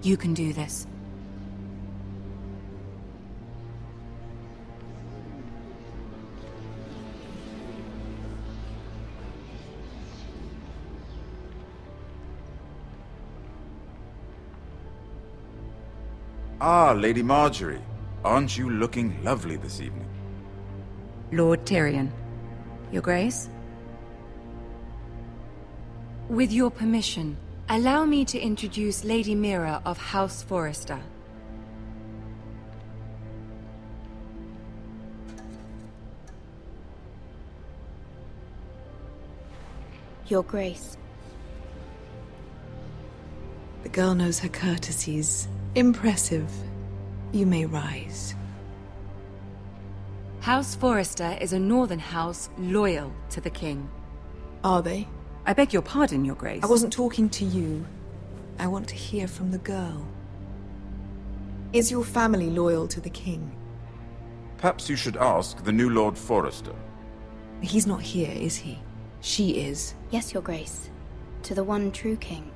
You can do this. Ah, Lady Marjorie. Aren't you looking lovely this evening? Lord Tyrion. Your Grace? With your permission, allow me to introduce Lady Mira of House Forrester. Your Grace. The girl knows her courtesies. Impressive. You may rise. House Forrester is a northern house loyal to the king. Are they? I beg your pardon, Your Grace. I wasn't talking to you. I want to hear from the girl. Is your family loyal to the king? Perhaps you should ask the new Lord Forrester. He's not here, is he? She is. Yes, Your Grace. To the one true king.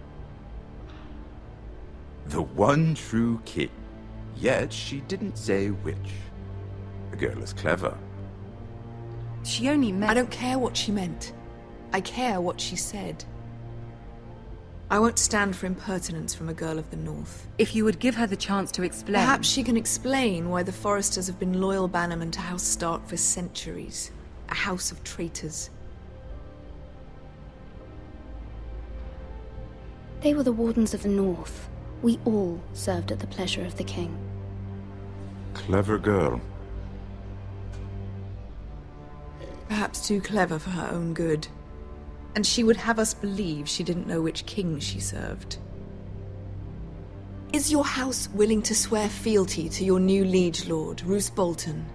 The one true king. Yet she didn't say which. The girl is clever. She only meant... I don't care what she meant. I care what she said. I won't stand for impertinence from a girl of the North. If you would give her the chance to explain... Perhaps she can explain why the Forresters have been loyal bannermen to House Stark for centuries. A house of traitors. They were the Wardens of the North. We all served at the pleasure of the king. Clever girl. Perhaps too clever for her own good. And she would have us believe she didn't know which king she served. Is your house willing to swear fealty to your new liege lord, Roose Bolton?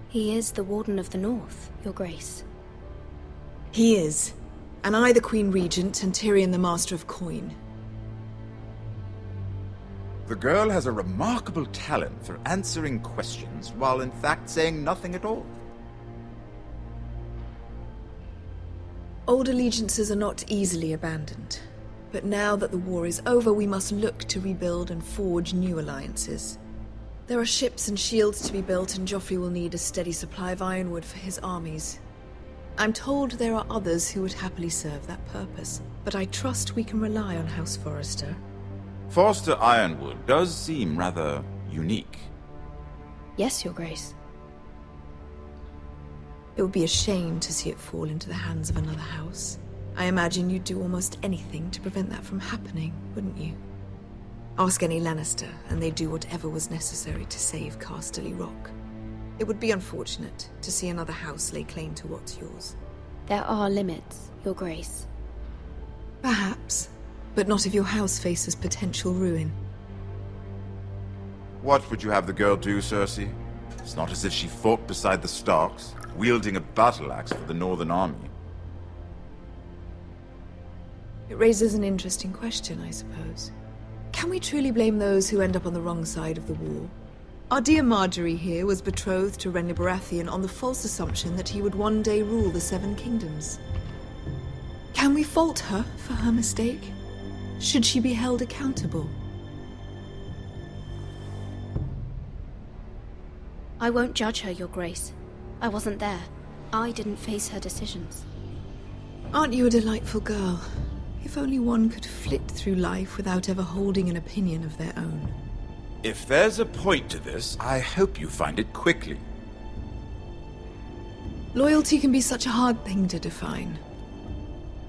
He is the Warden of the North, Your Grace. He is. And I the Queen Regent and Tyrion the Master of Coin. The girl has a remarkable talent for answering questions while in fact saying nothing at all. Old allegiances are not easily abandoned. But now that the war is over, we must look to rebuild and forge new alliances. There are ships and shields to be built, and Joffrey will need a steady supply of ironwood for his armies. I'm told there are others who would happily serve that purpose, but I trust we can rely on House Forrester. Forster Ironwood does seem rather unique. Yes, Your Grace. It would be a shame to see it fall into the hands of another house. I imagine you'd do almost anything to prevent that from happening, wouldn't you? Ask any Lannister, and they'd do whatever was necessary to save Casterly Rock. It would be unfortunate to see another house lay claim to what's yours. There are limits, Your Grace. Perhaps, but not if your house faces potential ruin. What would you have the girl do, Cersei? It's not as if she fought beside the Starks, wielding a battle axe for the Northern Army. It raises an interesting question, I suppose. Can we truly blame those who end up on the wrong side of the war? Our dear Marjorie here was betrothed to Renly Baratheon on the false assumption that he would one day rule the Seven Kingdoms. Can we fault her for her mistake? Should she be held accountable? I won't judge her, Your Grace. I wasn't there. I didn't face her decisions. Aren't you a delightful girl? If only one could flit through life without ever holding an opinion of their own. If there's a point to this, I hope you find it quickly. Loyalty can be such a hard thing to define.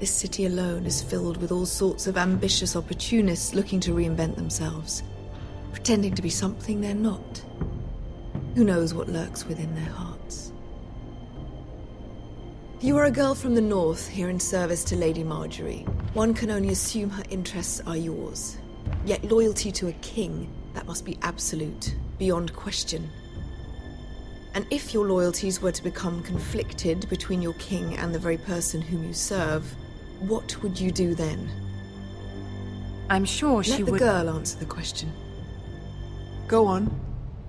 This city alone is filled with all sorts of ambitious opportunists looking to reinvent themselves, pretending to be something they're not. Who knows what lurks within their hearts? You are a girl from the north, here in service to Lady Marjorie. One can only assume her interests are yours. Yet loyalty to a king, that must be absolute, beyond question. And if your loyalties were to become conflicted between your king and the very person whom you serve, what would you do then? I'm sure she would... Let the girl answer the question. Go on.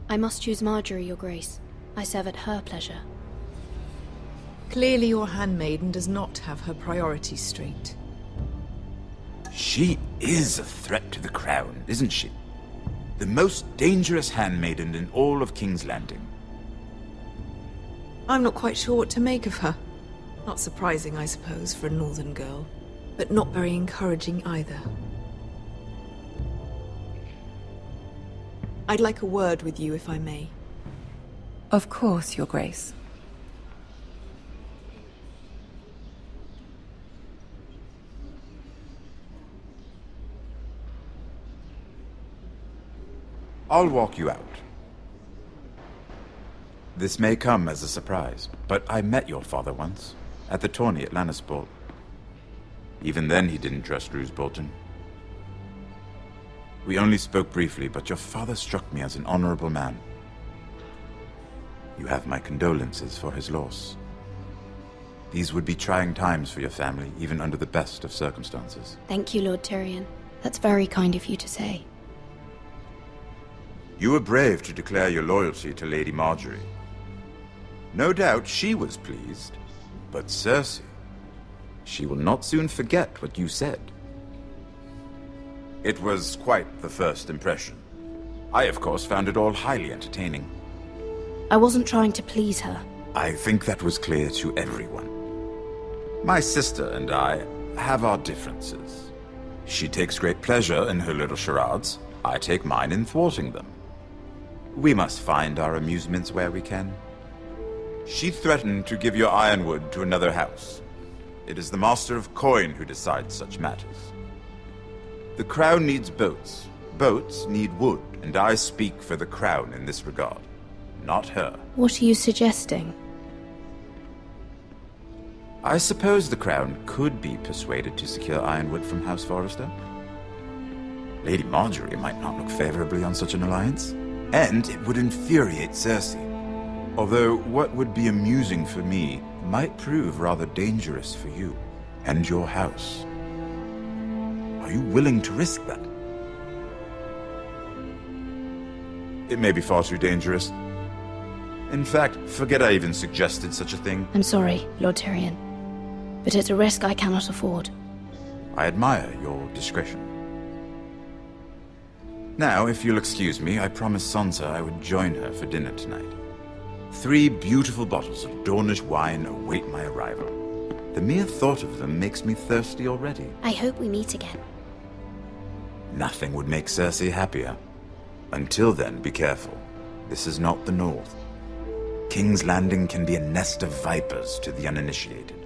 I must choose Marjorie, Your Grace. I serve at her pleasure. Clearly your handmaiden does not have her priorities straight. She is a threat to the crown, isn't she? The most dangerous handmaiden in all of King's Landing. I'm not quite sure what to make of her. Not surprising, I suppose, for a northern girl, but not very encouraging either. I'd like a word with you, if I may. Of course, Your Grace. I'll walk you out. This may come as a surprise, but I met your father once, at the tourney at Lannisport. Even then he didn't trust Roose Bolton. We only spoke briefly, but your father struck me as an honorable man. You have my condolences for his loss. These would be trying times for your family, even under the best of circumstances. Thank you, Lord Tyrion. That's very kind of you to say. You were brave to declare your loyalty to Lady Margaery. No doubt she was pleased, but Cersei, she will not soon forget what you said. It was quite the first impression. I, of course, found it all highly entertaining. I wasn't trying to please her. I think that was clear to everyone. My sister and I have our differences. She takes great pleasure in her little charades. I take mine in thwarting them. We must find our amusements where we can. She threatened to give your ironwood to another house. It is the Master of Coin who decides such matters. The Crown needs boats. Boats need wood, and I speak for the Crown in this regard, not her. What are you suggesting? I suppose the Crown could be persuaded to secure ironwood from House Forrester. Lady Margaery might not look favorably on such an alliance, and it would infuriate Cersei. Although what would be amusing for me might prove rather dangerous for you and your house. Are you willing to risk that? It may be far too dangerous. In fact, forget I even suggested such a thing. I'm sorry, Lord Tyrion, but it's a risk I cannot afford. I admire your discretion. Now, if you'll excuse me, I promised Sansa I would join her for dinner tonight. 3 beautiful bottles of Dornish wine await my arrival. The mere thought of them makes me thirsty already. I hope we meet again. Nothing would make Cersei happier. Until then, be careful. This is not the North. King's Landing can be a nest of vipers to the uninitiated.